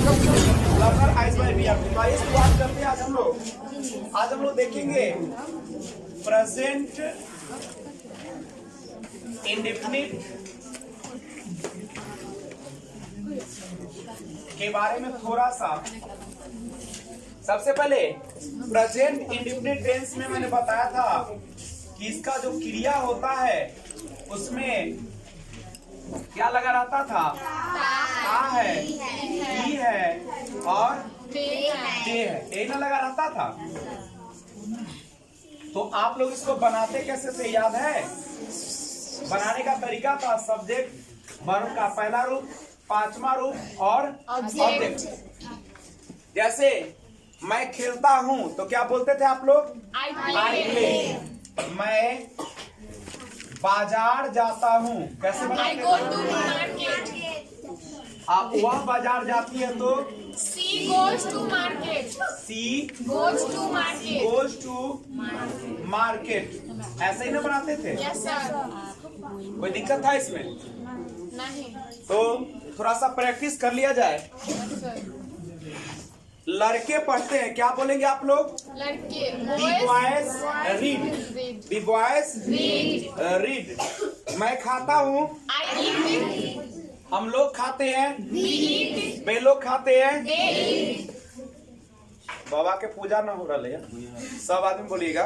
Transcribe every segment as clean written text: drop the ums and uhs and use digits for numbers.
Learner eyes bye B तो आइए शुरुआत करते हैं। आज हम लोग देखेंगे प्रेजेंट इंडेफिनिट के बारे में थोड़ा सा। सबसे पहले प्रेजेंट इंडेफिनिट टेंस में मैंने बताया था कि इसका जो क्रिया होता है उसमें क्या लगा रहता था? आ है, ई है और दे है, यही ना लगा रहता था। तो आप लोग इसको बनाते कैसे थे याद है? बनाने का तरीका था सब्जेक्ट वर्ब का पहला रूप, पांचवा रूप और ऑब्जेक्ट। जैसे मैं खेलता हूं तो क्या बोलते थे आप लोग? I play. मैं बाजार जाता हूँ कैसे बनाते थे? आप वह बाजार जाती है तो She goes to market. She Goes to market. Goes to market, ऐसे ही ना बनाते थे? Yes sir. कोई दिक्कत था इसमें? नहीं. तो थोड़ा सा प्रैक्टिस कर लिया जाए। Yes sir. लड़के पढ़ते हैं, क्या बोलेंगे आप लोग? लड़के. The boys read. Read. The boys Read. read. मैं खाता हूँ, I eat. हम लोग खाते हैं, We eat. वे लोग खाते हैं। They eat. बाबा के पूजा ना हो रहा है, सब आदमी बोलिएगा।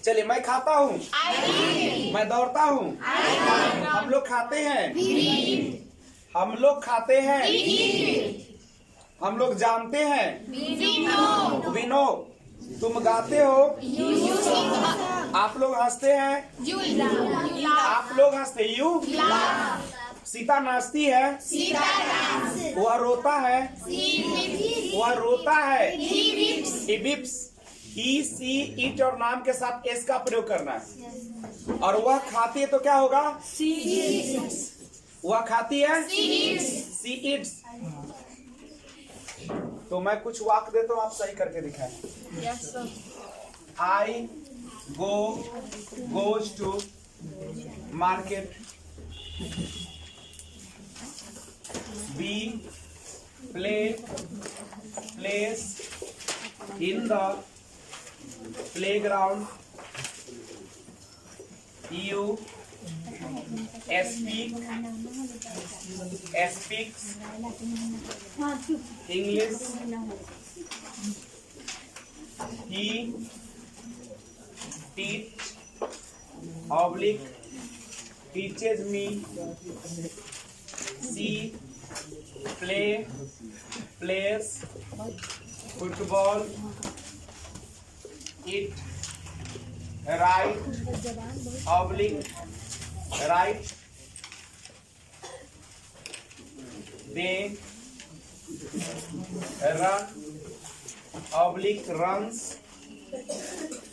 चलिए, मैं खाता हूँ, I eat. मैं दौड़ता हूँ, हम लोग खाते हैं, We eat. हम लोग खाते हैं, We eat. हम लोग जानते हैं, We know. विनो। तुम गाते हो, You sing. आप लोग हंसते हैं, You laugh. आप लोग हंसते, यू। Laugh. सीता नाचती है, Sita dances. वह रोता है, He weeps. वह रोता है। He weeps. He weeps, he she it और नाम के साथ एस का प्रयोग करना है। और वह खाती है तो क्या होगा? She eats. वह खाती है, She eats. See it's. तो मैं कुछ वाक्य देता हूँ, आप सही करके दिखाएं। Yes sir. I goes to market, be place in the playground, you speaks English, he teaches me, she plays football, it write, they runs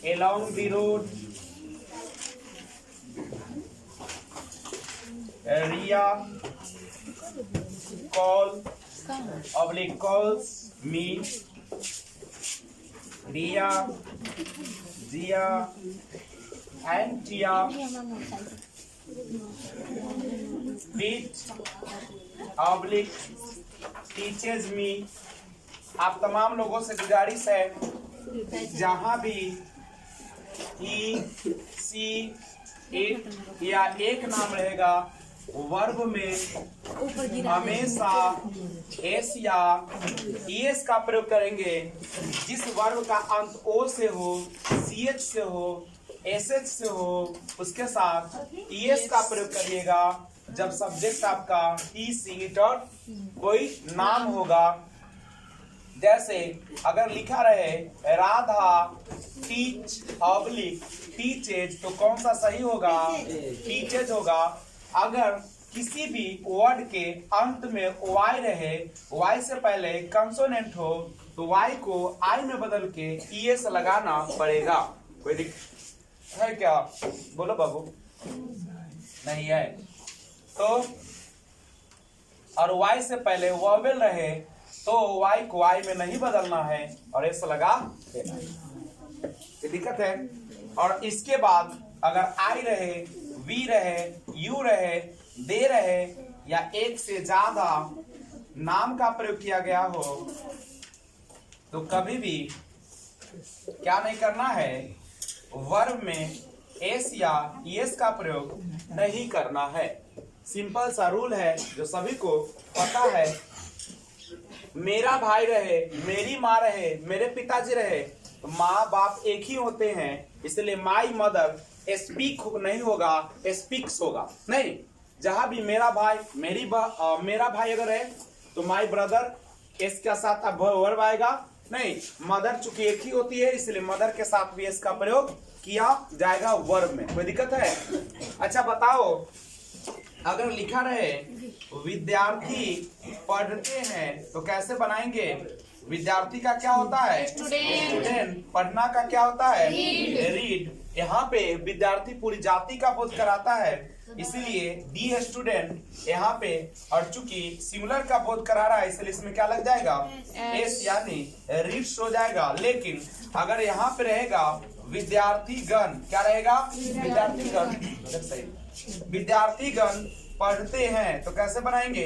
along the road, Ria calls me, Ria, Zia and Tia teaches me। आप तमाम लोगों से गुजारिश है, जहां भी ई she it या एक नाम रहेगा वर्ब में हमेशा एस या ईएस का प्रयोग करेंगे। जिस वर्ब का अंत ओ से हो, सी एच से हो, एस एच से हो, उसके साथ ईएस का प्रयोग करिएगा। जब सब्जेक्ट आपका ही सी इट और कोई नाम होगा, जैसे अगर लिखा रहे राधा टीचेज, तो कौन सा सही होगा? टीचेज होगा। अगर किसी भी वर्ड के अंत में वाई रहे, वाई से पहले कंसोनेंट हो, तो वाई को आई में बदल के ईएस लगाना पड़ेगा। कोई दिक्कत है क्या? बोलो बाबू। नहीं है तो, और वाई से पहले वॉवेल रहे तो वाई को आई में नहीं बदलना है और एस लगा देना है। ये दिक्कत है। और इसके बाद अगर आई रहे, वी रहे, यू रहे, दे रहे या एक से ज्यादा नाम का प्रयोग किया गया हो तो कभी भी क्या नहीं करना है, वर्ब में एस या एस का प्रयोग नहीं करना है। सिंपल सा रूल है जो सभी को पता है। मेरा भाई रहे, मेरी माँ रहे, मेरे पिताजी रहे, तो माँ बाप एक ही होते हैं, इसलिए माई मदर स्पीक नहीं होगा, स्पीक्स होगा। नहीं, जहां भी मेरा भाई मेरा भाई अगर है तो माई ब्रदर एस के साथ अब वर्ब आएगा। नहीं, मदर चूंकि एक ही होती है इसलिए मदर के साथ भी एस का प्रयोग किया जाएगा वर्ब में। कोई दिक्कत है? अच्छा बताओ, अगर लिखा रहे विद्यार्थी पढ़ते हैं तो कैसे बनाएंगे? विद्यार्थी का क्या होता है? स्टूडेंट। पढ़ना का क्या होता है? रीड। यहाँ पे विद्यार्थी पूरी जाति का बोध कराता है, इसीलिए दी स्टूडेंट यहाँ पे, और चूंकि सिंगुलर का बोध करा रहा है इसलिए इसमें क्या लग जाएगा? एस, यानी रीड्स हो जाएगा। लेकिन अगर यहाँ पे रहेगा विद्यार्थीगण, क्या रहेगा? विद्यार्थीगण। विद्यार्थीगण पढ़ते हैं तो कैसे बनाएंगे?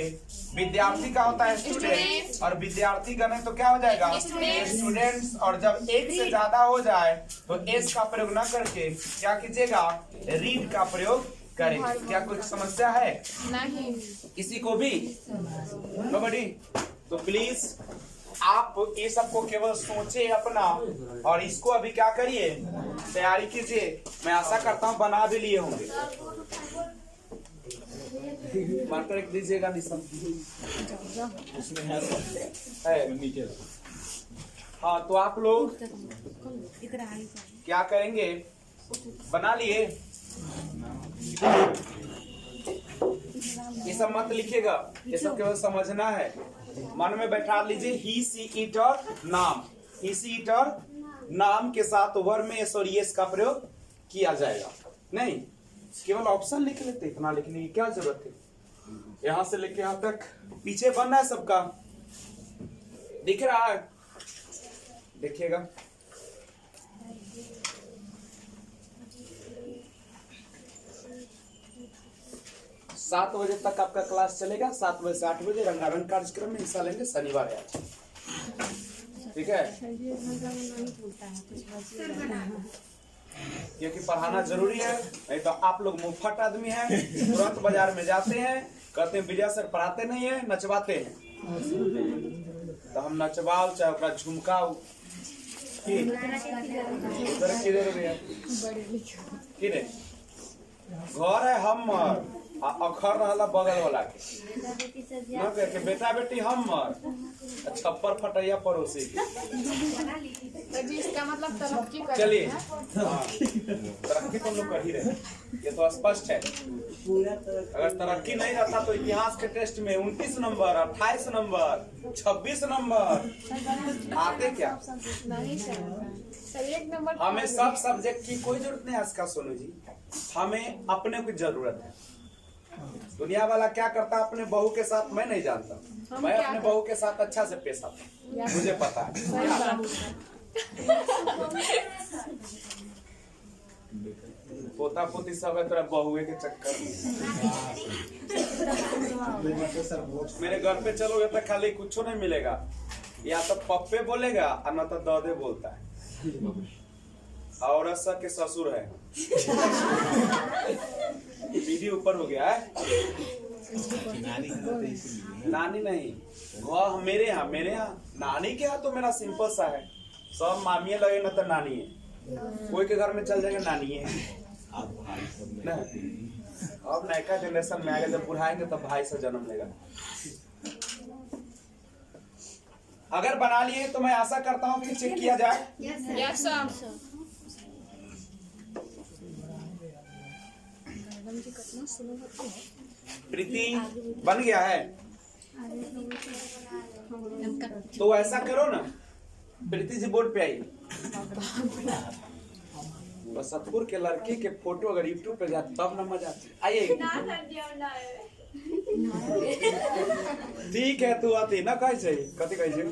विद्यार्थी का होता है स्टूडेंट और विद्यार्थीगण है तो क्या हो जाएगा? स्टूडेंट्स। और जब एक से ज्यादा हो जाए तो एस का प्रयोग न करके क्या कीजिएगा? रीड का प्रयोग करेंगे। क्या कोई समस्या है? नहीं। किसी को भी? नोबडी? तो प्लीज आप ये सबको केवल सोचे अपना, और इसको अभी क्या करिए? तैयारी कीजिए। मैं आशा करता हूँ बना भी लिए होंगे। मार्कर एक दीजिएगा निशा, उसमें है। हाँ, तो आप लोग क्या करेंगे? बना लिए? ये सब मत लिखिएगा, ये सब केवल समझना है। मन में बैठा लीजिए। ही सी इट और नाम, ही सी इट और नाम के साथ वर्ब में एस और एस का प्रयोग किया जाएगा। नहीं, केवल ऑप्शन लिख लेते, इतना लिखने की क्या जरूरत है? यहां से लेके यहां तक पीछे बनना है सबका। दिख रहा है? देखिएगा। सात बजे तक आपका क्लास चलेगा। 7 बजे से 8 बजे रंगारंग कार्यक्रम में हिस्सा लेंगे शनिवार है। ठीक है? क्योंकि पढ़ाना जरूरी है, नहीं तो आप लोग मुफ्त आदमी हैं, तुरंत बाजार में जाते हैं, कहते हैं विजय सर पढ़ाते नहीं है, नचवाते हैं। तो हम नचवाओ चाहे ओकरा झुमकाओ, घर है हमर, अखर रहला बगल वाला के, न कह के बेटा बेटी हमर, छप्पर फटैया पड़ोसी के। इसका मतलब तरक्की कर। चलिए, तरक्की तो हम लोग कर ही रहे, ये तो स्पष्ट है। अगर तरक्की नहीं रहता तो इतिहास के टेस्ट में 29 नंबर, 28 नंबर, 26 नंबर आते क्या? नहीं सर, एक नंबर। हमें सब सब्जेक्ट की कोई जरूरत नहीं है इसका सोनू जी, हमें अपने की जरूरत है। दुनिया वाला क्या करता अपने बहू के साथ मैं नहीं जानता, मैं अपने बहू के साथ अच्छा से पेश आता हूँ, मुझे पता है। पोता पोती सब है तेरा बहुए के चक्कर में। मेरे घर पे चलोगे तो खाली कुछ नहीं मिलेगा, या तो पप्पे बोलेगा और न तो दौदे बोलता है। और के ससुर है। वीडियो ऊपर हो गया है। नानी नहीं, वह मेरे यहाँ नानी के यहाँ तो मेरा सिंपल सा है, सब मामिये लगे न तो नानी है, कोई के घर में चल जाएगा नानी है। अब नया जनरेशन में आगे जब बुढ़ाएंगे तब भाई से जन्म लेगा। अगर बना लिए तो मैं आशा करता हूँ कि चेक किया जाए। Yes sir. प्रीति बन गया है तो ऐसा करो ना, प्रीति जी बोर्ड पे आई, बसतपुर के लड़के के फोटो अगर यूट्यूब पे जाते तब न मजा आइए। ठीक है, तू आती ना कैसे कथी कैसे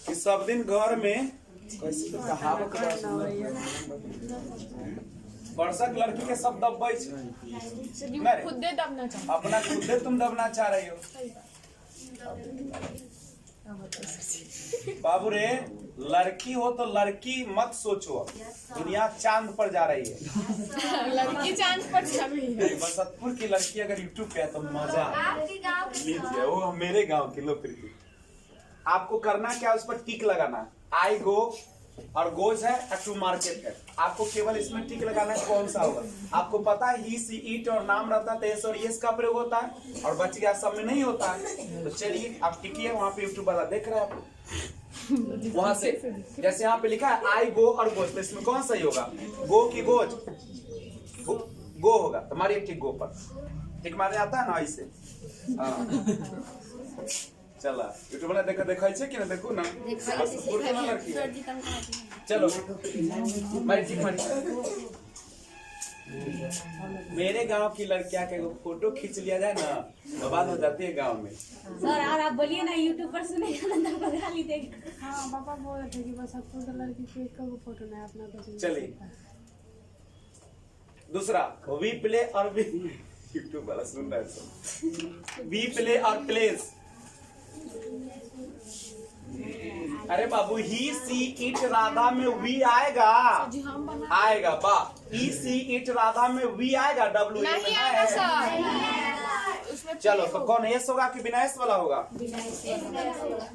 कि सब दिन घर में कैसे तो कहावत वर्षक लड़की के सब दबाई खुदे दबना चाहते, अपना खुदे तुम दबना चाह रही हो। बाबू रे, लड़की हो तो लड़की मत सोचो, दुनिया चांद पर जा रही है। लड़की चांद पर छवि है। बसंतपुर की लड़की अगर यूट्यूब पे है तो मजा लीजिए। वो मेरे गांव की लो फिर भी। आपको करना क्या, उस पर टिक लगाना। आई गो और गोज है टू मार्केट है। आपको केवल इसमें टिक लगाना है, कौन सा होगा आपको पता है। ही सी इट और नाम रहता है तो और यस का प्रयोग होता है, और बच गया सब में नहीं होता है। तो चलिए आप टिकिए, वहां पे यूट्यूब वाला देख रहे हैं आपको। वहां से जैसे यहाँ पे लिखा है आई गो और गोज, तो इसमें कौन सही होगा, गो की गोज? गो होगा। तो मारिए टिक गो पर, टिक मारने आता है ना ऐसे। चला यूट्यूब वाला देखो देखो कि ना, देखो ना लड़की। चलो मारी टिक मारी। मेरे गांव की लड़कियां के फोटो खींच लिया जाए ना, बर्बाद हो जाती है गांव में। सर और आप बोलिए ना, यूट्यूब पर सुनेगा ना तो गाली देगा। हाँ पापा बोल रहे थे कि बस अब तो लड़की को एक को फोटो नहीं अपना पसंद। चलिए दूसरा, वी प्ले और वी, यूट्यूब वाला सुन रहा है। वी प्ले और प्लेस। अरे बाबू, ही सी इट राधा में वी आएगा, जी हम बना आएगा बा। ही सी इट राधा में वी आएगा, डब्ल्यू नहीं आएगा सर। उसमें चलो तो कौन एस होगा कि बिना एस वाला होगा?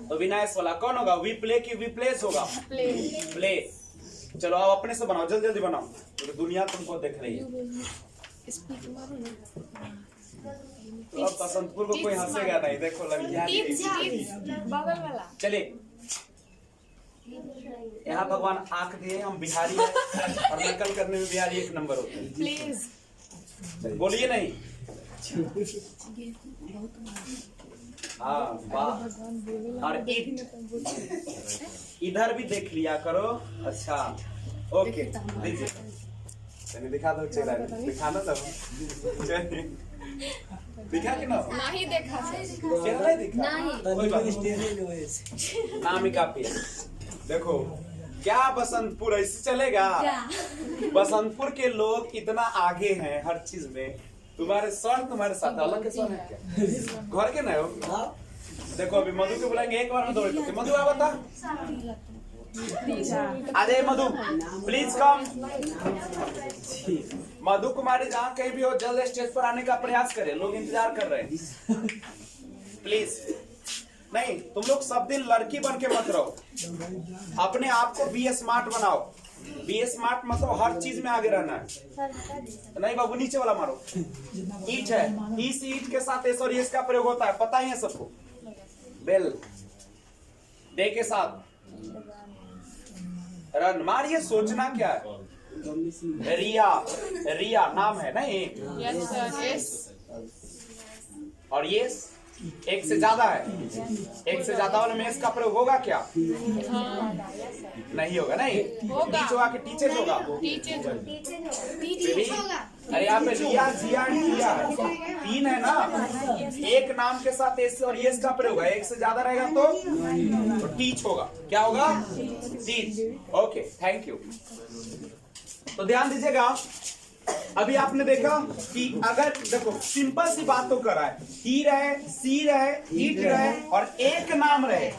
तो बिना एस वाला कौन होगा, वी प्ले की वी प्लेस होगा? प्ले। प्ले। चलो आप अपने से बनाओ, जल्दी जल्दी बनाओ, तो दुनिया तुमको देख रही है। स्पीक मारो ना। तो अब बसंतपुर को कोई हंसेगा नहीं, देखो लड़कियां। बगल वाला। चलिए, यहाँ भगवान आंख दिए, हम बिहारी हैं और नकल करने में बिहारी एक नंबर होते हैं। प्लीज बोलिए नहीं। हाँ वाह। और इट इधर भी देख लिया करो। अच्छा ओके, दीजिए चलिए दिखा दो चेहरा, दिखाना तब। चलिए दिखा कि ना? नहीं देखा सर। चेहरा नहीं दिखा? कोई बात नहीं, नाम ही काफी है। देखो क्या बसंतपुर ऐसे चलेगा? बसंतपुर के लोग इतना आगे हैं हर चीज में। तुम्हारे सर तुम्हारे साथ अलग के सर है क्या? घर के ना हो? देखो अभी मधु के बुलाएंगे, एक बार में दौड़ के। मधु आ बता, अरे मधु प्लीज कम। मधु कुमारी जहाँ कहीं भी हो, जल्द स्टेज पर आने का प्रयास करें, लोग इंतजार कर रहे हैं। प्लीज नहीं, तुम लोग सब दिन लड़की बन के मत रहो, अपने आप को बी स्मार्ट बनाओ। बी स्मार्ट मतलब हर चीज में आगे रहना है। नहीं बाबू, नीचे वाला मारो। ईट है, इस ईट के साथ एस और एस का प्रयोग होता है, पता ही है सबको। बेल डे के साथ रन मारिए, सोचना क्या है। रिया, रिया नाम है नहीं? Yes sir. यस और ये एक से ज्यादा है, एक से ज्यादा वाले में इसका प्रयोग होगा क्या? नहीं होगा। नहीं होगा। टीच होगा कि टीचर्स होगा? टीचर अरे यहाँ पे रिया जिया टिया तीन है ना, एक नाम के साथ एस और यस का प्रयोग है, एक से ज्यादा रहेगा तो टीच होगा। क्या होगा? टीच। Okay thank you. तो ध्यान दीजिएगा, अभी आपने देखा कि अगर देखो सिंपल सी बात तो करा है, ही रहे, सी रहे, इट रहे और एक नाम रहे।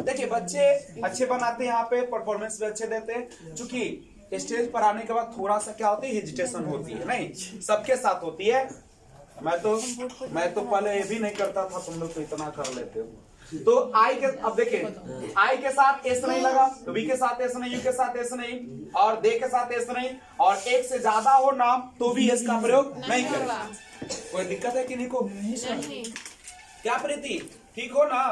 देखिए बच्चे अच्छे बनाते हैं, यहाँ पे परफॉर्मेंस भी अच्छे देते हैं। चूंकि स्टेज पर आने के बाद थोड़ा सा क्या होती है, हेजिटेशन होती है, नहीं सबके साथ होती है। मैं तो पहले ये भी नहीं करता था, तुम लोग तो इतना कर लेते हो। तो आई के, अब देखिए आई के साथ एस नहीं लगा, तो बी के साथ एस नहीं, यू के साथ एस नहीं, और दे के साथ एस नहीं, और एक से ज्यादा हो नाम तो भी एस का प्रयोग नहीं करेगा। कोई दिक्कत है कि नहीं को? नहीं। क्या प्रीति, ठीक हो ना?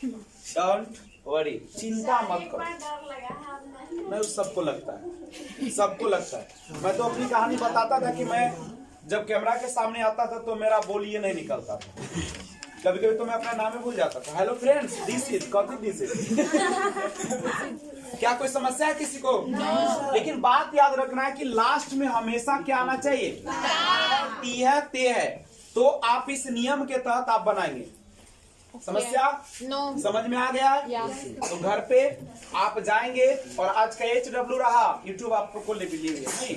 डोंट वरी, चिंता मत करो। नहीं सबको लगता है, सबको लगता है। मैं तो अपनी कहानी बताता था कि मैं जब कैमरा के सामने आता था तो मेरा बोल ये नहीं निकलता था। कभी कभी तो मैं अपना नाम ही भूल जाता था। Hello friends, this is coffee, this is. क्या कोई समस्या है किसी को? लेकिन बात याद रखना है कि लास्ट में हमेशा क्या आना चाहिए? ती है, ते है। तो आप इस नियम के तहत आप बनाएंगे। समस्या नो समझ में आ गया? तो घर पे आप जाएंगे और आज का HW रहा, यूट्यूब आपको खोलने के लिए नहीं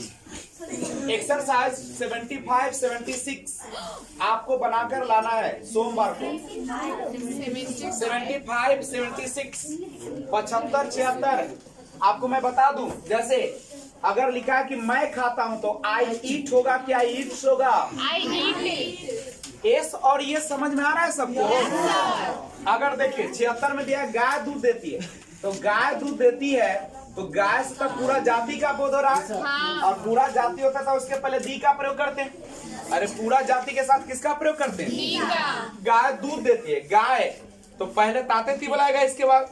एक्सरसाइज 75 76 आपको बनाकर लाना है सोमवार को। 75 76 75 76 आपको मैं बता दूं, जैसे अगर लिखा है कि मैं खाता हूं तो आई ईट होगा क्या ईट्स होगा? एस और ये समझ में आ रहा है सबको? अगर देखिए 76 में दिया गाय दूध देती है, तो गाय दूध देती है तो गाय से तक पूरा जाति का बोध हो रहा है। और पूरा जाति होता था उसके पहले दी का प्रयोग करते हैं। अरे पूरा जाति के साथ किसका प्रयोग करते हैं? गाय दूध देती है, गाय तो पहले ताते ती बुलाएगा, इसके बाद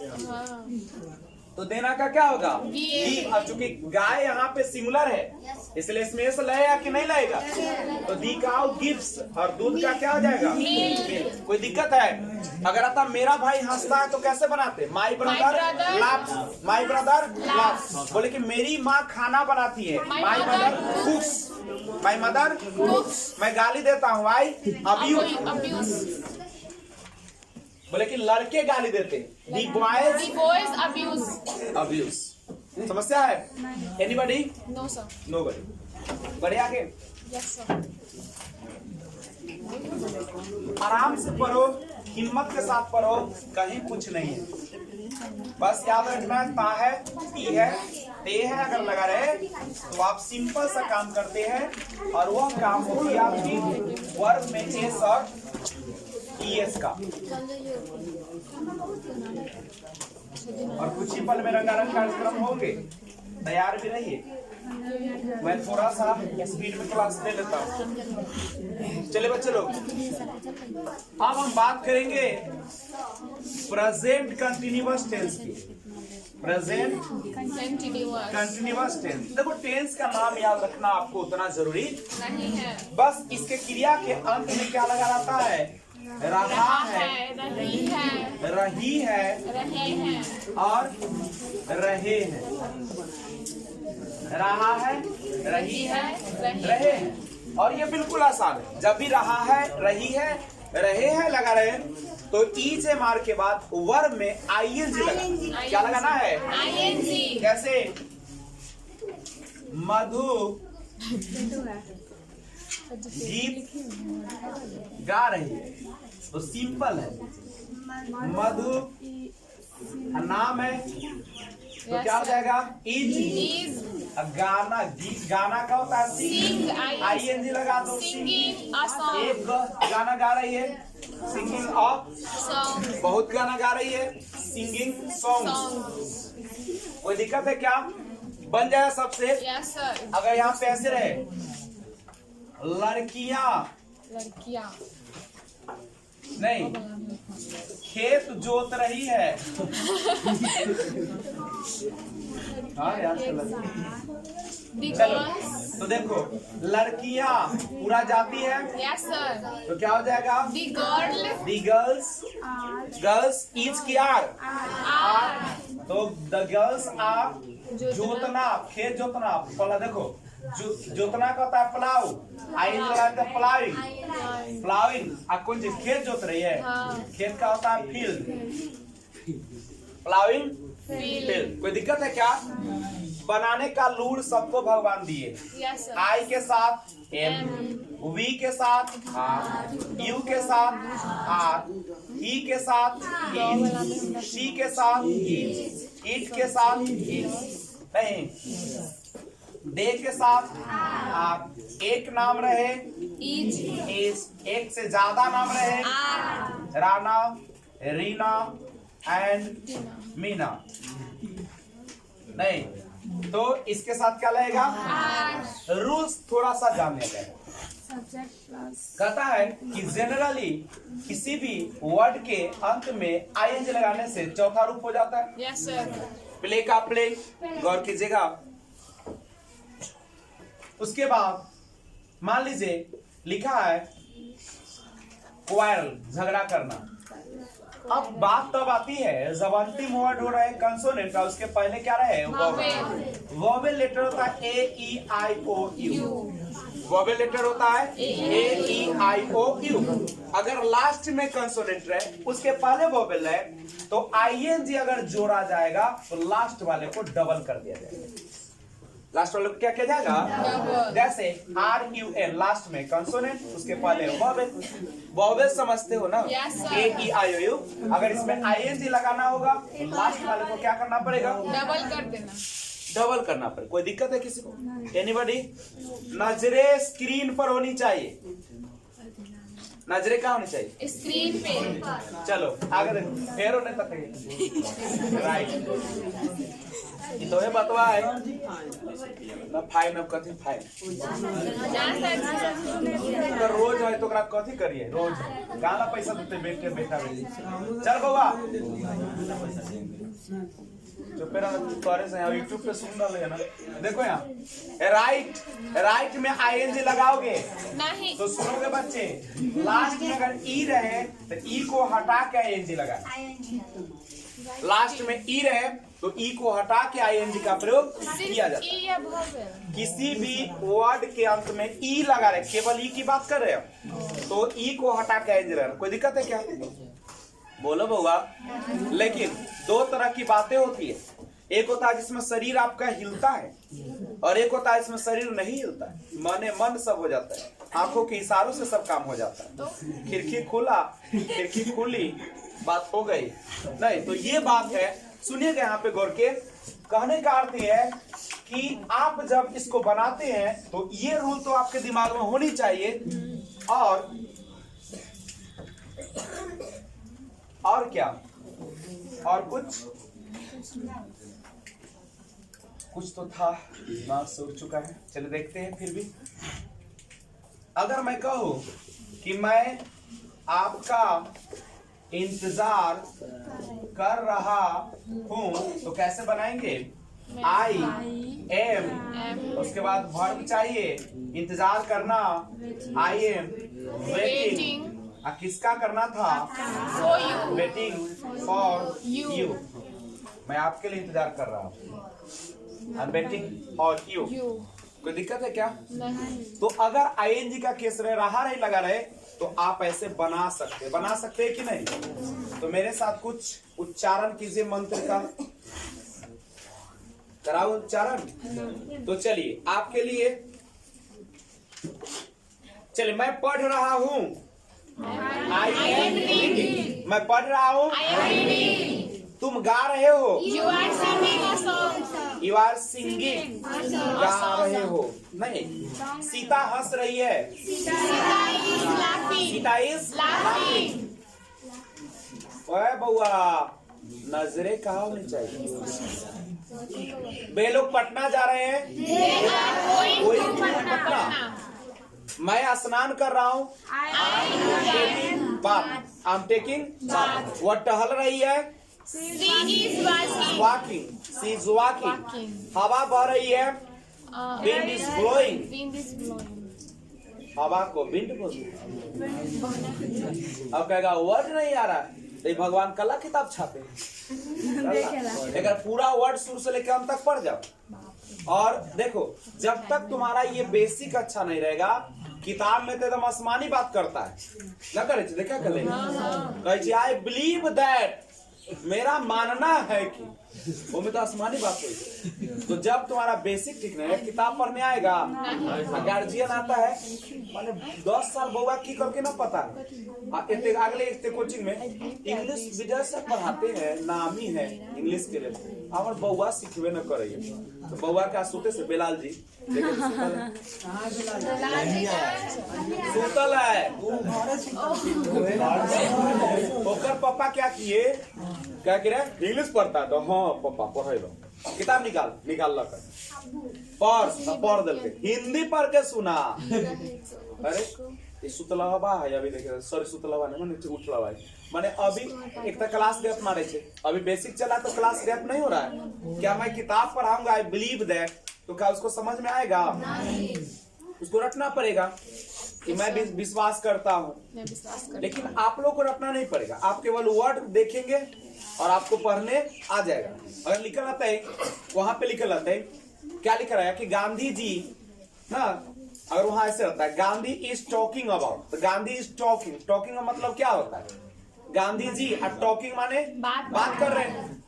तो देना का क्या होगा? दी। अब चूंकि गाय यहाँ पे सिंगुलर है इसलिए इसमें ऐसा लगेगा कि नहीं लगेगा, तो दी का गिव्स और दूध का क्या हो जाएगा? मिल्क। कोई दिक्कत है? अगर आता मेरा भाई हंसता है तो कैसे बनाते? My brother laughs, my brother laughs. बोले कि मेरी माँ खाना बनाती है, माई मदर कुक्स, माई मदर कुक्स। मैं गाली देता हूँ, आई अब्यूज। बोले कि लड़के गाली देते, दी बॉयज अब्यूज। समस्या है? एनीबॉडी? No sir. नोबडी। बढ़िया आगे यस सर। आराम से पढ़ो, हिम्मत के साथ पढ़ो, कहीं कुछ नहीं है। बस याद रखना ता है, ती है, ते है अगर लगा रहे तो आप सिंपल सा काम करते हैं और वह काम होती है आपकी वर्ब में एस और ईएस का। और कुछ ही पल में रंगारंग कार्यक्रम होंगे, तैयार भी रहिए। मैं थोड़ा सा स्पीड में क्लास ले लेता हूँ। चले बच्चे लोग, अब हम बात करेंगे प्रेजेंट कंटिन्यूअस टेंस की। Present continuous tense. देखो टेंस का नाम याद रखना आपको उतना जरूरी नहीं है, बस इसके क्रिया के अंत में क्या लगा रहता है? रहा है, रही है, रही है रहे हैं और रहे हैं। रहा है, रही है, रहे हैं। और ये बिल्कुल आसान है। जब भी रहा है, रही है, रहे हैं लगा रहे तो ई से मार के बाद वर्ब में आईएनजी लगा। क्या लगाना है? आईएनजी। कैसे? मधु गीत गा रही है तो सिंपल है। मधु नाम है तो क्या हो जाएगा? इज। गाना, गीत गाना का होता है सिंग, आईएनजी लगा दो। Singing a song. एक गाना गा रही है, सिंगिंग अ सॉन्ग। बहुत गाना गा रही है, सिंगिंग सॉन्ग्स। कोई दिक्कत है क्या? बन जाएगा सबसे। Yes sir. अगर यहाँ पे ऐसे रहे लड़कियां नहीं खेत जोत रही है। हाँ यार चलो, तो देखो लड़कियां पूरा जाती है। Yes sir. तो क्या हो जाएगा? दी गर्ल्स इज की आर। तो द गर्ल्स आर जोतना, खेत जोतना। पहला देखो जोतना का होता है प्लाउ, आई लगाते हैं प्लाविंग। प्लाविंग आप कौन चीज? खेत जोत रही है। खेत का होता है फील्ड। Ploughing field. कोई दिक्कत है क्या? बनाने का लूर सबको भगवान दिए। Yes sir. आई के साथ एम, वी के साथ आर, यू के साथ आर, ही के साथ इज, शी के साथ इज, इट के साथ इज। नहीं, दे के साथ आर। एक नाम रहे इज, एक से ज्यादा नाम रहे राना, रीना एंड मीना। नहीं, तो इसके साथ क्या लगेगा? रूल्स थोड़ा सा जानने का कहता है कि जनरली किसी भी वर्ड के अंत में आईएनजी लगाने से चौथा रूप हो जाता है। Yes sir. प्ले का प्ले, गौर कीजिएगा। उसके बाद मान लीजिए लिखा है क्वारल, झगड़ा करना। अब बात तब आती है जब अंतिम वर्ड हो रहा है कंसोनेंट का, उसके पहले क्या रहे? वोवेल लेटर होता है ए ई आई ओ यू। वोवेल लेटर होता है ए ई आई ओ यू। अगर लास्ट में कंसोनेंट रहे, उसके पहले वोवेल है, तो आईएनजी अगर जोड़ा जाएगा तो लास्ट वाले को डबल कर दिया जाएगा। लास्ट वाले को क्या किया जाएगा? जैसे RUN लास्ट में कंसोनेंट, उसके पहले वोवेल। वोवेल समझते हो ना? Yes, sir. AEIOU। अगर इसमें ING लगाना होगा तो लास्ट वाले को क्या करना पड़ेगा? डबल कर देना। डबल करना पड़ेगा। कोई दिक्कत है किसी को? एनीबॉडी? नजरें स्क्रीन पर होनी चाहिए। नजरें कहाँ होनी चाहिए? स्क्रीन पे। चलो आगे देखो, फेर होने तक राइट। ये तो है बतवा है ना, फाइन अब कथी फाइन अगर रोज है तो ओकरा कथी करिए? रोज गाना पैसा देते बेटे बेटा बेटी। चल बउआ जो पेरा करे से YouTube पे सुन रहा है ना, देखो यहाँ राइट में ING लगाओगे नहीं तो सुनोगे बच्चे, लास्ट में अगर ई रहे तो ई को हटा के ING लगाए। लास्ट में ई रहे तो ई को हटा के ING का प्रयोग किया जाता है। ई या भोवेल। किसी भी वर्ड के अंत में ई लगा रहे, केवल ई की बात कर रहे हो तो ई को हटा के ING लगाना। कोई दिक्कत है क्या? बोलो बउआ। लेकिन दो तरह की बातें होती है, एक होता है जिसमें शरीर आपका हिलता है और एक होता है जिसमें शरीर नहीं हिलता है, मने मन सब हो जाता है, आंखों के इशारों से सब काम हो जाता है। खिड़की खुला, खिड़की खुली, बात हो गई नहीं। तो ये बात है, सुनिएगा यहाँ पे गौर के। कहने का अर्थ ये है कि आप जब इसको बनाते हैं तो ये रूल तो आपके दिमाग में होनी चाहिए। और क्या? और कुछ तो था, दिमाग से उड़ चुका है। चलो देखते हैं। फिर भी अगर मैं कहूं कि मैं आपका इंतजार कर रहा हूं तो कैसे बनाएंगे? I am, उसके बाद वर्ब चाहिए, इंतजार करना, I am waiting। किसका करना था? For you। Waiting for You। You. मैं आपके लिए इंतजार कर रहा हूँ। I am waiting for you. कोई दिक्कत है क्या? नहीं। तो अगर ING का केस रहा नहीं लगा रहे तो आप ऐसे बना सकते हैं कि नहीं? तो मेरे साथ कुछ उच्चारण कीजिए मंत्र का। कराओ उच्चारण। तो चलिए आपके लिए, चलिए मैं पढ़ रहा हूँ। I am reading। मैं पढ़ रहा हूँ। I am reading। तुम गा रहे हो। You are singing a song। You are singing। गा रहे हो नहीं। सीता हंस रही है। Sita is laughing। Sita is Laughing। ओए बउआ, नजरें कहाँ होनी चाहिए? वे लोग पटना जा रहे हैं। They are going कोई to पटना। मैं स्नान कर रहा हूँ। I'm taking bath। वह टहल रही है। She is walking। Walking। She is walking। Walking। हवा बह रही है। Wind is blowing। Wind is blowing। हवा को विंड बोलते हैं। अब कहेगा वर्ड नहीं आ रहा तो भगवान कला किताब छापे अगर पूरा वर्ड शुरू से लेकर अंत तक पढ़ जाओ। और देखो, जब तक तुम्हारा ये बेसिक अच्छा नहीं रहेगा, किताब में तो एकदम आसमानी बात करता है ना, करे देखा कर ले आई बिलीव दैट, मेरा मानना है कि वो में तो आसमानी बात हुई। तो जब तुम्हारा बेसिक ठीक नहीं है, किताब पढ़ने आएगा। गार्जियन आता है, माने 10 साल बउआ की करके ना पता है। अगले कोचिंग में इंग्लिश विजय से पढ़ाते हैं, नामी है इंग्लिश के लिए, और बउआ सीखवे न करे। तो बउआ का सोते से बेलाल जी सुतल है। ओकर पापा क्या किए, क्या करे, इंग्लिश पढ़ता तो हाँ पापा पढ़े किताब निकाल लकर पढ़ दल के, हिंदी पढ़ के सुना। अरे सुतलवा है अभी देखे, सॉरी सुतलवा नहीं माने उठलवा है, माने अभी एक तो क्लास गैप मारे छे, अभी बेसिक चला तो क्लास गैप नहीं हो रहा है। क्या मैं किताब पढ़ाऊंगा आई बिलीव दैट, तो क्या उसको समझ में आएगा? उसको रटना पड़ेगा कि मैं विश्वास करता हूँ। लेकिन आप लोग को रटना नहीं पड़ेगा, आप केवल वर्ड देखेंगे और आपको पढ़ने आ जाएगा। अगर लिखा रहता है वहां पे लिखा रहता है, क्या लिखा रहा है कि गांधी जी ना, अगर वहां ऐसे रहता है गांधी इज टॉकिंग अबाउट, तो गांधी इज टॉकिंग का मतलब क्या होता है? गांधी जी और टॉकिंग माने बात कर रहे हैं।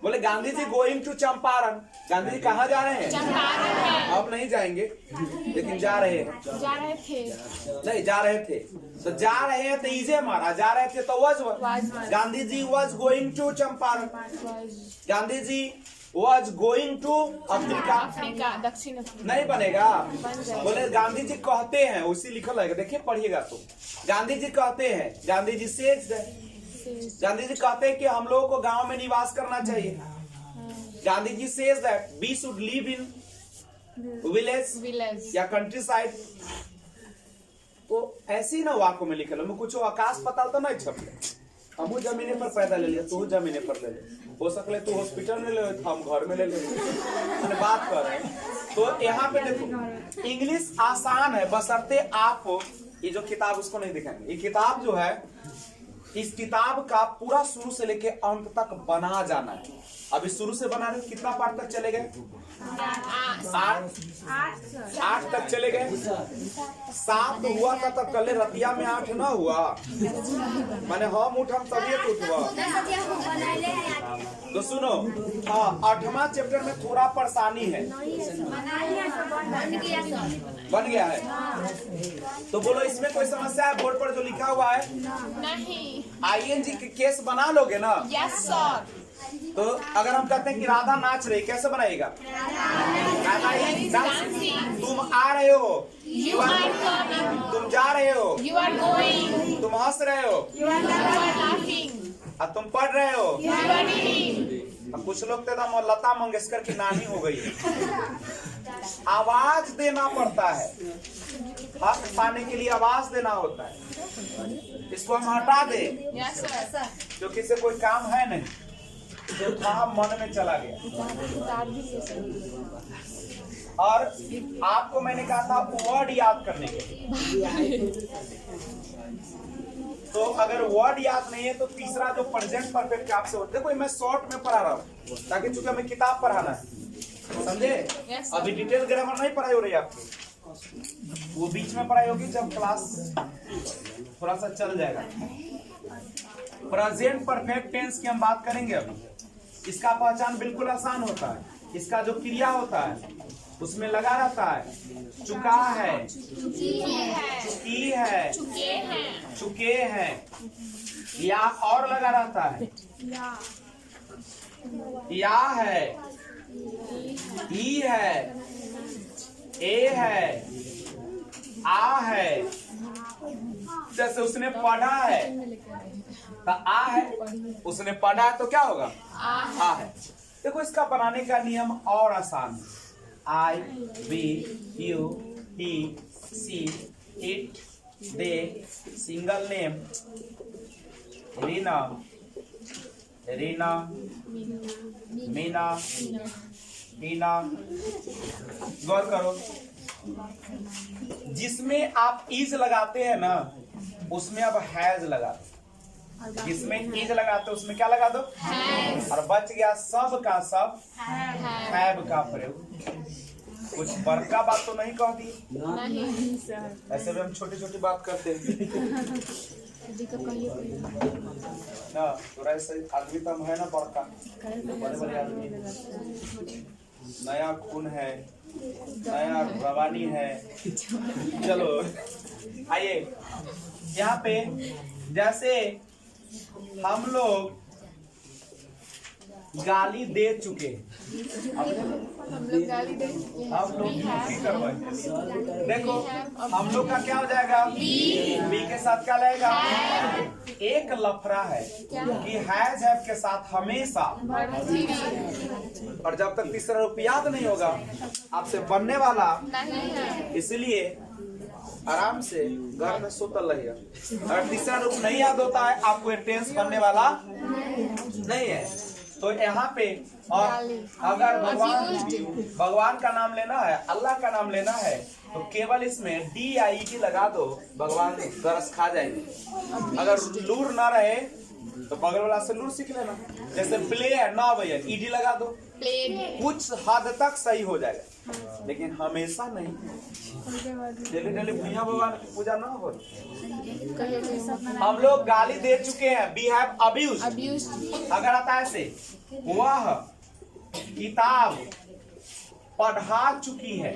बोले गांधी जी गोइंग टू चंपारण। गांधी जी कहाँ जा रहे हैं? चंपारण है। अब नहीं जाएंगे, लेकिन जा रहे हैं। जा रहे थे। नहीं, जा रहे थे। तो जा रहे हैं तो इजे मारा, जा रहे थे तो was. Gandhi ji was going to Champaran. Gandhi ji was going to Africa. Africa, दक्षिण अफ्रीका। नहीं बनेगा। बोले गांधी जी कहते हैं, उसी लिखल है, देखिए पढ़िएगा तो। गांधी जी कहते हैं, गांधी जी सेज, गांधी जी कहते हैं कि हम लोगों को गांव में निवास करना चाहिए। Gandhi ji says that we should live in village village या कंट्री साइड। तो ऐसे ही ना वाक्य में लिखल है, कुछ आकाश पताल तो नहीं छपले। हम जमीने पर पैदा ले लिया, तू जमीने पर ले ले, हो सकले तू हॉस्पिटल में ले, हम घर में ले ले, बात कर रहे हैं। तो यहाँ पे देखो इंग्लिश आसान है, बशर्ते आप ये जो किताब उसको नहीं दिखाएंगे। ये किताब जो है, इस किताब का पूरा शुरू से लेके अंत तक बना जाना है। अभी शुरू से बना रहे, कितना पार्ट तक चले गए? 8 तक चले गए। 7 हुआ था तब कल रतिया में 8 ना हुआ, माने हम उठम तभी उठवा। तो सुनो, हाँ 8वां चैप्टर में थोड़ा परेशानी है, बन गया है। तो बोलो इसमें कोई समस्या है? बोर्ड पर जो लिखा हुआ है नहीं। ING के केस बना लोगे ना? Yes sir. तो अगर हम कहते हैं कि राधा नाच रही, कैसे बनाएगा? Radha is dancing। तुम आ रहे हो, You are coming। तुम जा रहे हो, You are going। तुम हंस रहे हो, You are laughing। और तुम पढ़ रहे हो। You are reading। अब कुछ लोग तो लता मंगेशकर की नानी हो गई है। आवाज देना पड़ता है, हक पाने के लिए आवाज देना होता है। इसको हम हटा दे, यस सर। क्योंकि इससे कोई काम है नहीं, जो था मन में चला गया। और आपको मैंने कहा था वर्ड याद करने के लिए, तो अगर वर्ड याद नहीं है तो तीसरा जो प्रेजेंट परफेक्ट आपसे होता है। देखो मैं शॉर्ट में पढ़ा रहा हूँ, ताकि चूंकि हमें किताब पढ़ाना है, समझे? अभी डिटेल ग्रामर नहीं पढ़ाई हो रही आपकी, वो बीच में पढ़ाई होगी जब क्लास थोड़ा सा चल जाएगा। प्रेजेंट परफेक्ट टेंस की हम बात करेंगे अभी। इसका पहचान बिल्कुल आसान होता है। इसका जो क्रिया होता है उसमें लगा रहता है चुका है, चुकी है, चुके हैं, या और लगा रहता है या है, ही है, ए है, आ है। जैसे उसने पढ़ा है तो आ है, उसने पढ़ा है तो क्या होगा? आ है। देखो इसका बनाने का नियम और आसान है। I, we, you, he, she, it, they, single name, Reena, Reena, Meena, Meena. गौर करो, जिसमें आप इज लगाते हैं ना, उसमें अब हैज लगा दो। जिसमें इज लगाते उसमें क्या लगा दो? और बच गया सब का सब हैव का प्रयोग। कुछ बड़का बात तो नहीं कह दी? नहीं। ऐसे भी हम छोटी छोटी बात करते हैं ना। थोड़ा ऐसे आदमी तो हम है ना, बड़का बड़े बड़े आदमी, नया खून है, नया रवानी है। चलो आइए यहाँ पे, जैसे हम लोग गाली दे चुके, हम लोग गाली दे चुके हैं। हम लोग ड्यूटी करवाएंगे। देखो हम लोग का क्या हो जाएगा? बी के साथ क्या लगेगा? एक लफड़ा है कि हैज हैव के साथ हमेशा, और जब तक तीसरा रूप याद नहीं होगा आपसे बनने वाला, नहीं है। इसलिए आराम से घर में सोतल रहिए। अगर तीसरा रूप नहीं याद होता है आपको टेंस बनने वाला नहीं है। तो यहाँ पे, और अगर भगवान का नाम लेना है, अल्लाह का नाम लेना है, तो केवल इसमें DIED लगा दो, भगवान तरस खा जाएंगे। अगर लूर ना रहे तो बगल वाला से लूर सीख लेना। जैसे प्ले है 9 बजे ईडी लगा दो, कुछ हद तक सही हो जाएगा, लेकिन हमेशा नहीं। डेली डेली भैया भगवान की पूजा ना हो। हम लोग गाली दे चुके हैं, वी हैव अब्यूज्ड। अगर आता है ऐसे, वह किताब पढ़ा चुकी है,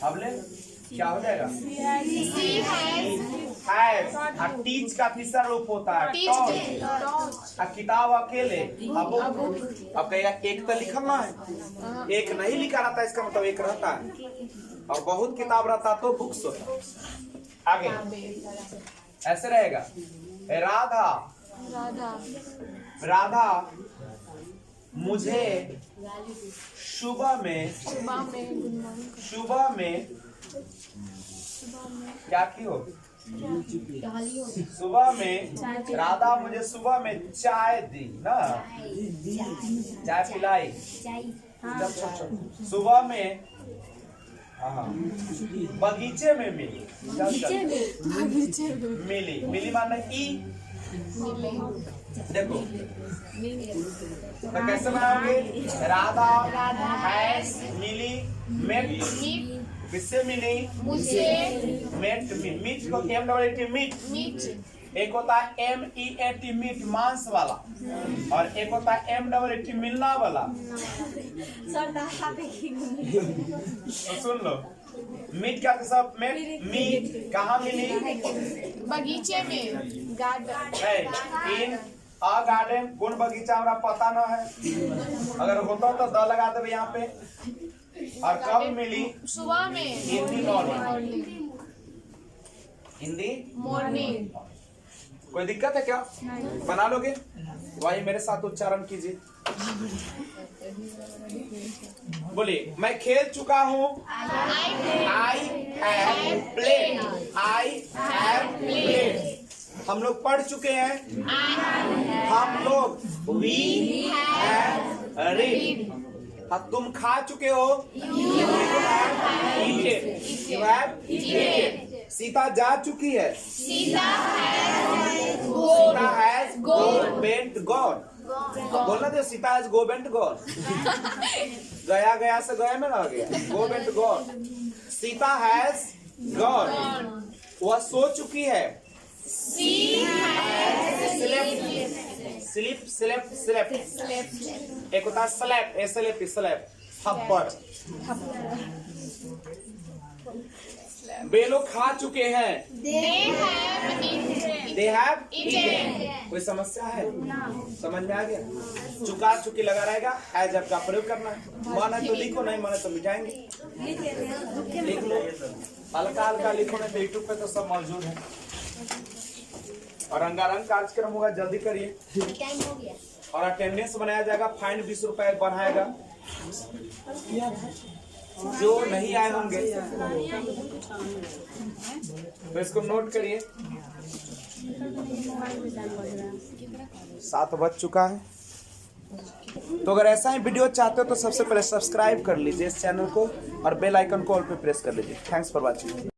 अब ले क्या हो जाएगा? टीच का तीसरा रूप होता है टॉट। किताब अकेले, अब कहेगा एक तो लिखा ना है, एक नहीं लिखा रहता, इसका मतलब एक रहता है, और बहुत किताब रहता तो बुक्स होता। आगे ऐसे रहेगा, राधा मुझे सुबह में क्या की हो? सुबह में राधा मुझे सुबह में चाय दी ना, चाय पिलाई। सुबह में बगीचे में मिली, मिली माना ई। देखो तो कैसे बनाओगे? राधा हैज मिली, मेट किससे मिली? मुझसे। मेट मीट को M-E-A-T मीट, एक होता है M-E-A-T मीट मांस वाला, और एक होता है M-E-A-T मिलना वाला। तो सुन लो, मीट क्या सब मीट कहाँ मिली? बगीचे में, गार्डन। इन आ गार्डन, कौन बगीचा हमरा पता न है, अगर होता तो द लगा देवे यहाँ पे। और कब मिली? सुबह में, हिंदी मॉर्निंग। कोई दिक्कत है क्या? बना लोगे? वही मेरे साथ उच्चारण कीजिए। बोलिए, मैं खेल चुका हूँ। I have played. हम लोग पढ़ चुके हैं। हम लोग वी हैव रीड। तुम खा चुके हो। You have eaten. सीता जा चुकी है। Sita has went gone. बोलना दे, Sita has go went gone. गया से गया में रह गया, go went gone. Sita has gone. वह सो चुकी है। स्लेप्ट। एक होता है स्लेप, थप्पड़। वे लोग खा चुके हैं। They have eaten। कोई समस्या है? समझ में आ गया? चुका चुकी लगा रहेगा, एज का प्रयोग करना है। माना तो लिखो, नहीं माना तो मिटाएंगे। लिख लो, हल्का हल्का लिखो, नहीं तो यूट्यूब पे तो सब मौजूद है। और रंगारंग कार्यक्रम होगा, जल्दी करिए। और अटेंडेंस बनाया जाएगा, फाइन 20 रुपए बढ़ाएगा। जो नहीं आए होंगे तो इसको नोट करिए। 7 बज चुका है। तो अगर ऐसा ही वीडियो चाहते हो तो सबसे पहले सब्सक्राइब कर लीजिए इस चैनल को, और बेल आइकन को ऑल पे प्रेस कर लीजिए। Thanks for watching.